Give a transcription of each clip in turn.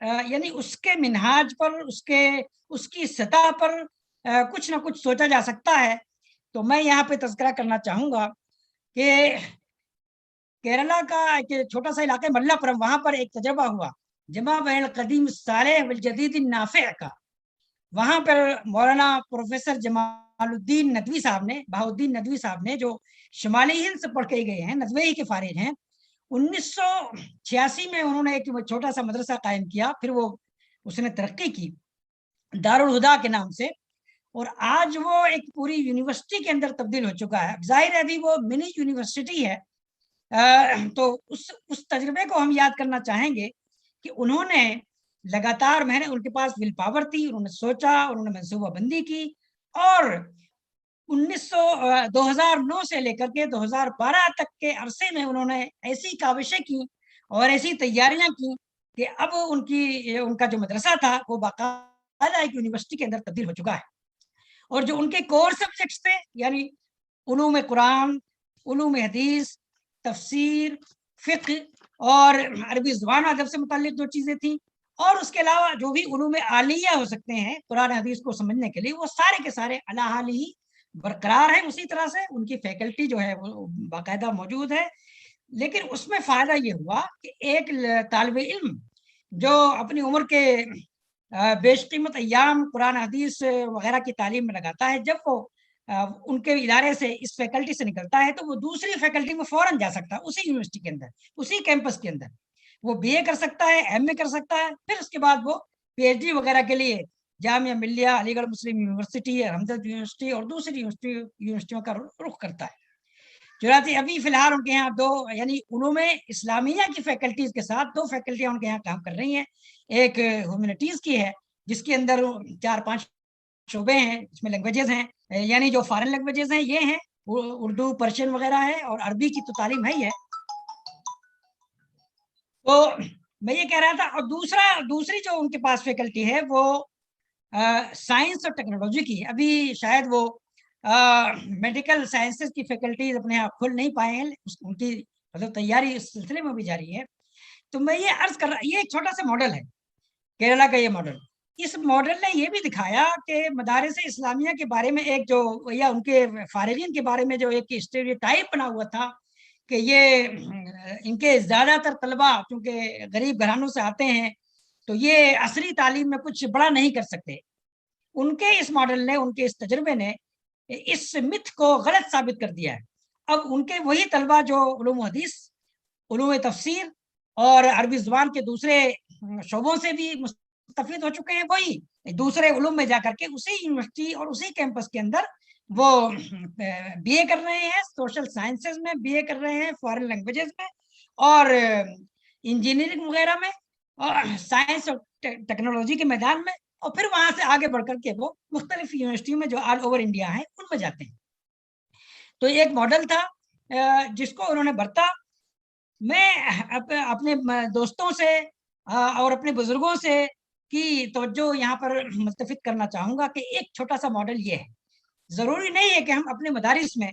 یعنی اس کے منہاج پر، اس کی سطح پر کچھ نہ کچھ سوچا جا سکتا ہے. تو میں یہاں پہ تذکرہ کرنا چاہوں گا کہ کیرلا کا ایک چھوٹا سا علاقہ ملپورم، وہاں پر ایک تجربہ ہوا جمع بین القدیم الصالح والجدید النافع کا. وہاں پر مولانا پروفیسر جمال الدین ندوی صاحب نے، بہاء الدین ندوی صاحب نے، جو شمالی ہند سے پڑھ کے گئے ہیں، ندوی ہی کے فارغ ہیں، 1986 میں انہوں نے ایک چھوٹا سا مدرسہ قائم کیا. پھر وہ اس نے ترقی کی دارالہدا کے نام سے، اور آج وہ ایک پوری یونیورسٹی کے اندر تبدیل ہو چکا ہے. ظاہر ہے ابھی وہ منی یونیورسٹی ہے. تو اس تجربے کو ہم یاد کرنا چاہیں گے کہ انہوں نے لگاتار محنت، ان کے پاس ول پاور تھی، انہوں نے سوچا، انہوں نے منصوبہ بندی کی، اور 2009 سے لے کر کے 2012 تک کے عرصے میں انہوں نے ایسی کاوشیں کی اور ایسی تیاریاں کی کہ اب ان کا جو مدرسہ تھا وہ باقاعدہ ایک یونیورسٹی کے اندر تبدیل ہو چکا ہے. اور جو ان کے کور سبجیکٹس تھے، یعنی علوم قرآن، علوم حدیث، تفسیر، فقہ اور عربی زبان ادب سے متعلق جو چیزیں تھیں، اور اس کے علاوہ جو بھی علوم عالیہ ہو سکتے ہیں قرآن حدیث کو سمجھنے کے لیے، وہ سارے کے سارے علی حال ہی برقرار ہیں. اسی طرح سے ان کی فیکلٹی جو ہے وہ باقاعدہ موجود ہے. لیکن اس میں فائدہ یہ ہوا کہ ایک طالب علم جو اپنی عمر کے بیش قیمت ایام قرآن حدیث وغیرہ کی تعلیم میں لگاتا ہے، جب وہ ان کے ادارے سے، اس فیکلٹی سے نکلتا ہے، تو وہ دوسری فیکلٹی میں فوراً جا سکتا ہے، اسی یونیورسٹی کے اندر، اسی کیمپس کے اندر وہ بی اے کر سکتا ہے، ایم اے کر سکتا ہے. پھر اس کے بعد وہ پی ایچ ڈی وغیرہ کے لیے جامعہ ملیہ، علی گڑھ مسلم یونیورسٹی، ہمدرد یونیورسٹی اور دوسری یونیورسٹیوں کا رخ کرتا ہے. چنانچہ ابھی فی الحال ان کے یہاں دو، یعنی علوم اسلامیہ کی فیکلٹیز کے ساتھ دو فیکلٹیاں ان کے یہاں کام کر رہی ہیں. ایک ہیومینٹیز کی ہے جس کے اندر 4-5 شعبے ہیں، اس میں لینگویجز ہیں، یعنی جو فارن لینگویجز ہیں یہ ہیں اردو، پرشین وغیرہ ہے، اور عربی کی تو تعلیم ہے ہی ہے. تو میں یہ کہہ رہا تھا. اور دوسری جو ان کے پاس فیکلٹی ہے وہ سائنس اور ٹیکنالوجی کی. ابھی شاید وہ میڈیکل سائنسز کی فیکلٹیز اپنے آپ کھل نہیں پائے ہیں، ان کی مطلب تیاری اس سلسلے میں بھی جاری ہے. تو میں یہ عرض کر رہا، یہ ایک چھوٹا سا ماڈل ہے کیرلا کا. یہ ماڈل، اس ماڈل نے یہ بھی دکھایا کہ مدارس اسلامیہ کے بارے میں ایک جو، یا ان کے فارغین کے بارے میں جو ایک اسٹیریوٹائپ بنا ہوا تھا کہ یہ ان کے زیادہ تر طلبہ کیونکہ غریب گھرانوں سے آتے ہیں تو یہ عصری تعلیم میں کچھ بڑا نہیں کر سکتے. ان کے اس ماڈل نے، ان کے اس تجربے نے اس متھ کو غلط ثابت کر دیا ہے. اب ان کے وہی طلبہ جو علوم حدیث، علوم تفسیر اور عربی زبان کے دوسرے شعبوں سے بھی مستفید ہو چکے ہیں، وہی دوسرے علوم میں جا کر کے اسی یونیورسٹی اور اسی کیمپس کے اندر وہ بی اے کر رہے ہیں، سوشل سائنسز میں بی اے کر رہے ہیں، فارن لینگویجز میں اور انجینئرنگ وغیرہ میں، اور سائنس اور ٹیکنالوجی کے میدان میں، اور پھر وہاں سے آگے بڑھ کر کے وہ مختلف یونیورسٹیوں میں جو آل اوور انڈیا ہیں ان میں جاتے ہیں. تو یہ ایک ماڈل تھا جس کو انہوں نے برتا. میں اپنے دوستوں سے اور اپنے بزرگوں سے کی توجہ یہاں پر مستفید کرنا چاہوں گا کہ ایک چھوٹا سا ماڈل یہ ہے. ضروری نہیں ہے کہ ہم اپنے مدارس میں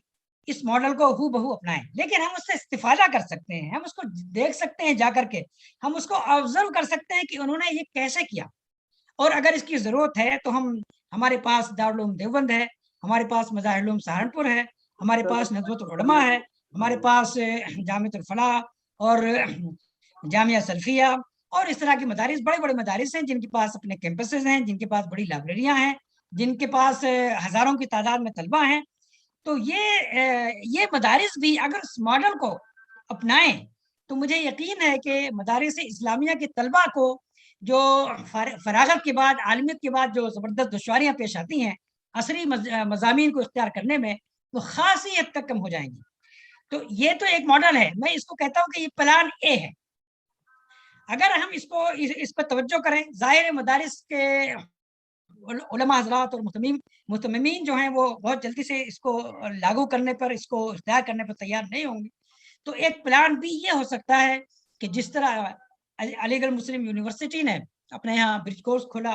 اس ماڈل کو ہو بہو اپنائیں، لیکن ہم اس سے استفادہ کر سکتے ہیں، ہم اس کو دیکھ سکتے ہیں جا کر کے، ہم اس کو آبزرو کر سکتے ہیں کہ انہوں نے یہ کیسے کیا. اور اگر اس کی ضرورت ہے تو ہمارے پاس دارالعلوم دیوبند ہے، ہمارے پاس مظاہر علوم سہارنپور ہے، ہمارے پاس ندوۃ العلماء ہے، ہمارے پاس جامعۃ الفلاح اور جامعہ سلفیہ اور اس طرح کے مدارس، بڑے بڑے مدارس ہیں جن کے پاس اپنے کیمپسز ہیں، جن کے پاس بڑی لائبریریاں ہیں، جن کے پاس ہزاروں کی تعداد میں طلبہ ہیں. تو یہ مدارس بھی اگر اس ماڈل کو اپنائیں تو مجھے یقین ہے کہ مدارس اسلامیہ کے طلبہ کو جو فراغت کے بعد، عالمیت کے بعد جو زبردست دشواریاں پیش آتی ہیں عصری مضامین کو اختیار کرنے میں، وہ خاصی حد تک کم ہو جائیں گی. تو یہ تو ایک ماڈل ہے، میں اس کو کہتا ہوں کہ یہ پلان اے ہے. اگر ہم اس پر توجہ کریں، ظاہر مدارس کے علماء حضرات اور متممین جو ہیں وہ بہت جلدی سے اس کو لاگو کرنے پر، اس کو اختیار کرنے پر تیار نہیں ہوں گے. تو ایک پلان بھی یہ ہو سکتا ہے کہ جس طرح علی گڑھ مسلم یونیورسٹی نے اپنے یہاں برج کورس کھولا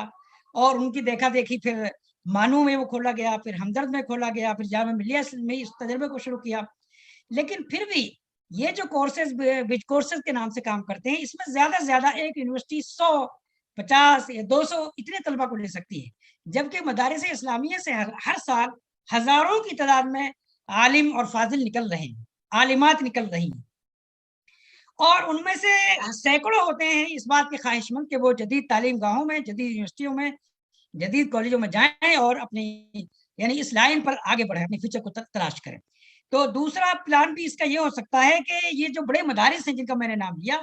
اور ان کی دیکھا دیکھی پھر مانو میں وہ کھولا گیا، پھر ہمدرد میں کھولا گیا، پھر جامعہ ملیہ میں اس تجربے کو شروع کیا. لیکن پھر بھی یہ جو کورسز برج کورسز کے نام سے کام کرتے ہیں، اس میں زیادہ سے زیادہ ایک یونیورسٹی 100 50 یا 200 اتنے طلبہ کو لے سکتی ہے، جبکہ مدارس اسلامیہ سے ہر سال ہزاروں کی تعداد میں عالم اور فاضل نکل رہے ہیں، عالمات نکل رہی ہیں، اور ان میں سے سینکڑوں ہوتے ہیں اس بات کے خواہش مند کہ وہ جدید تعلیم گاہوں میں، جدید یونیورسٹیوں میں، جدید کالجوں میں جائیں اور اپنی یعنی اس لائن پر آگے بڑھیں، اپنی فیوچر کو تلاش کریں۔ تو دوسرا پلان بھی اس کا یہ ہو سکتا ہے کہ یہ جو بڑے مدارس ہیں جن کا میں نے نام لیا،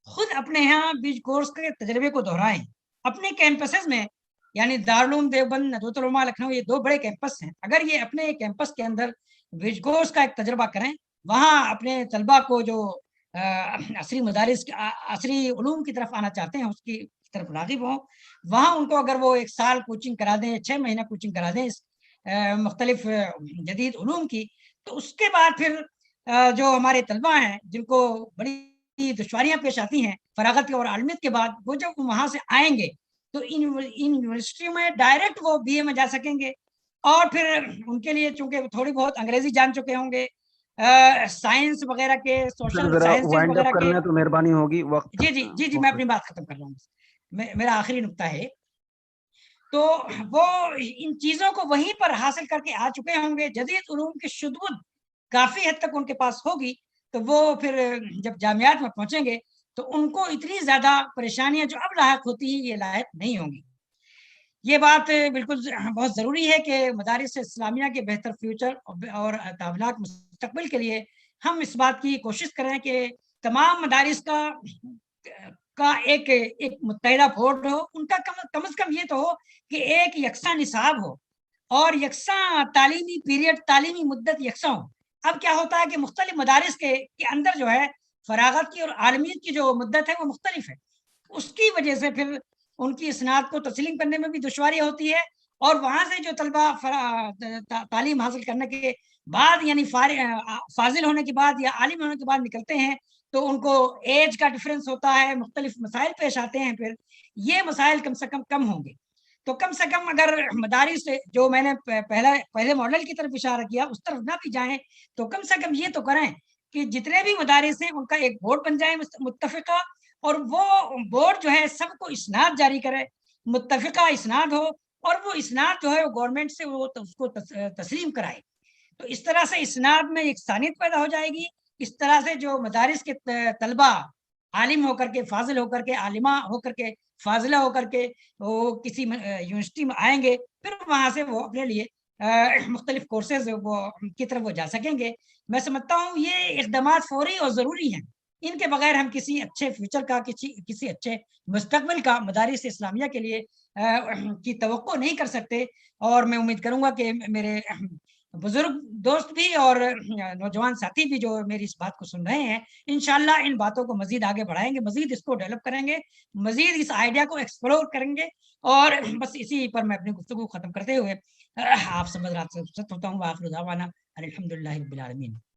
خود اپنے یہاں بیچ کورس کے تجربے کو دہرائیں اپنے کیمپسز میں، یعنی دارالعلوم دیوبند، ندوۃ العلماء لکھنؤ، یہ 2 بڑے کیمپس ہیں، اگر یہ اپنے کیمپس کے اندر بیچ کورس کا ایک تجربہ کریں، وہاں اپنے طلبہ کو جو عصری مدارس عصری علوم کی طرف آنا چاہتے ہیں اس کی طرف راغب ہوں، وہاں ان کو اگر وہ 1 سال کوچنگ کرا دیں، 6 مہینہ کوچنگ کرا دیں اس مختلف جدید علوم کی، تو اس کے بعد پھر جو ہمارے طلبہ ہیں جن کو بڑی دشواریاں پیش آتی ہیں فراغت اور عالمیت کے بعد، وہ جب وہاں سے آئیں گے تو ان یونیورسٹیوں میں ڈائریکٹ وہ BA میں جا سکیں گے، اور پھر ان کے لیے چونکہ تھوڑی بہت انگریزی جان چکے ہوں گے، سائنس وغیرہ کے، سر سوشل ذرا سائنسز وائنڈ اپ وغیرہ کر کے، لیں تو مہربانی ہوگی، وقت جی میں بہت اپنی بات ختم کر رہا ہوں، میرا آخری نقطہ ہے، تو وہ ان چیزوں کو وہیں پر حاصل کر کے آ چکے ہوں گے، جدید علوم کی شدود کافی حد تک ان کے پاس ہوگی، تو وہ پھر جب جامعات میں پہنچیں گے تو ان کو اتنی زیادہ پریشانیاں جو اب لاحق ہوتی ہیں یہ لاحق نہیں ہوں گی۔ یہ بات بالکل بہت ضروری ہے کہ مدارس اسلامیہ کے بہتر فیوچر اور تعاونات مستقبل کے لیے ہم اس بات کی کوشش کریں کہ تمام مدارس کا ایک متحدہ بورڈ ہو، ان کا کم از کم یہ تو ہو کہ ایک یکساں نصاب ہو اور یکساں تعلیمی پیریڈ، تعلیمی مدت یکساں ہو۔ اب کیا ہوتا ہے کہ مختلف مدارس کے اندر جو ہے فراغت کی اور عالمیت کی جو مدت ہے وہ مختلف ہے، اس کی وجہ سے پھر ان کی اسناد کو تسلیم کرنے میں بھی دشواری ہوتی ہے، اور وہاں سے جو طلبہ تعلیم حاصل کرنے کے بعد یعنی فاضل ہونے کے بعد یا عالم ہونے کے بعد نکلتے ہیں تو ان کو ایج کا ڈفرینس ہوتا ہے، مختلف مسائل پیش آتے ہیں، پھر یہ مسائل کم سے کم ہوں گے۔ تو کم سے کم اگر مدارس جو میں نے پہلے ماڈل کی طرف اشارہ کیا اس طرف نہ بھی جائیں تو کم سے کم یہ تو کریں کہ جتنے بھی مدارس ہیں ان کا ایک بورڈ بن جائے متفقہ، اور وہ بورڈ جو ہے سب کو اسناد جاری کرے، متفقہ اسناد ہو، اور وہ اسناد جو ہے وہ گورنمنٹ سے وہ اس کو تسلیم کرائے، تو اس طرح سے اسناد میں ایک ثانیت پیدا ہو جائے گی۔ اس طرح سے جو مدارس کے طلبہ عالم ہو کر کے، فاضل ہو کر کے، عالمہ ہو کر کے، فاضلہ ہو کر کے وہ کسی یونیورسٹی میں آئیں گے، پھر وہاں سے وہ اپنے لیے مختلف کورسز کی طرف وہ جا سکیں گے۔ میں سمجھتا ہوں یہ اقدامات فوری اور ضروری ہیں، ان کے بغیر ہم کسی اچھے فیوچر کا، کسی اچھے مستقبل کا مدارس اسلامیہ کے لیے کی توقع نہیں کر سکتے۔ اور میں امید کروں گا کہ میرے بزرگ دوست بھی اور نوجوان ساتھی بھی جو میری اس بات کو سن رہے ہیں انشاءاللہ ان باتوں کو مزید آگے بڑھائیں گے، مزید اس کو ڈیولپ کریں گے، مزید اس آئیڈیا کو ایکسپلور کریں گے، اور بس اسی پر میں اپنی گفتگو ختم کرتے ہوئے آپ سے رابطہ ہوتا ہوں۔ وآخر دعوانا الحمدللہ رب العالمین۔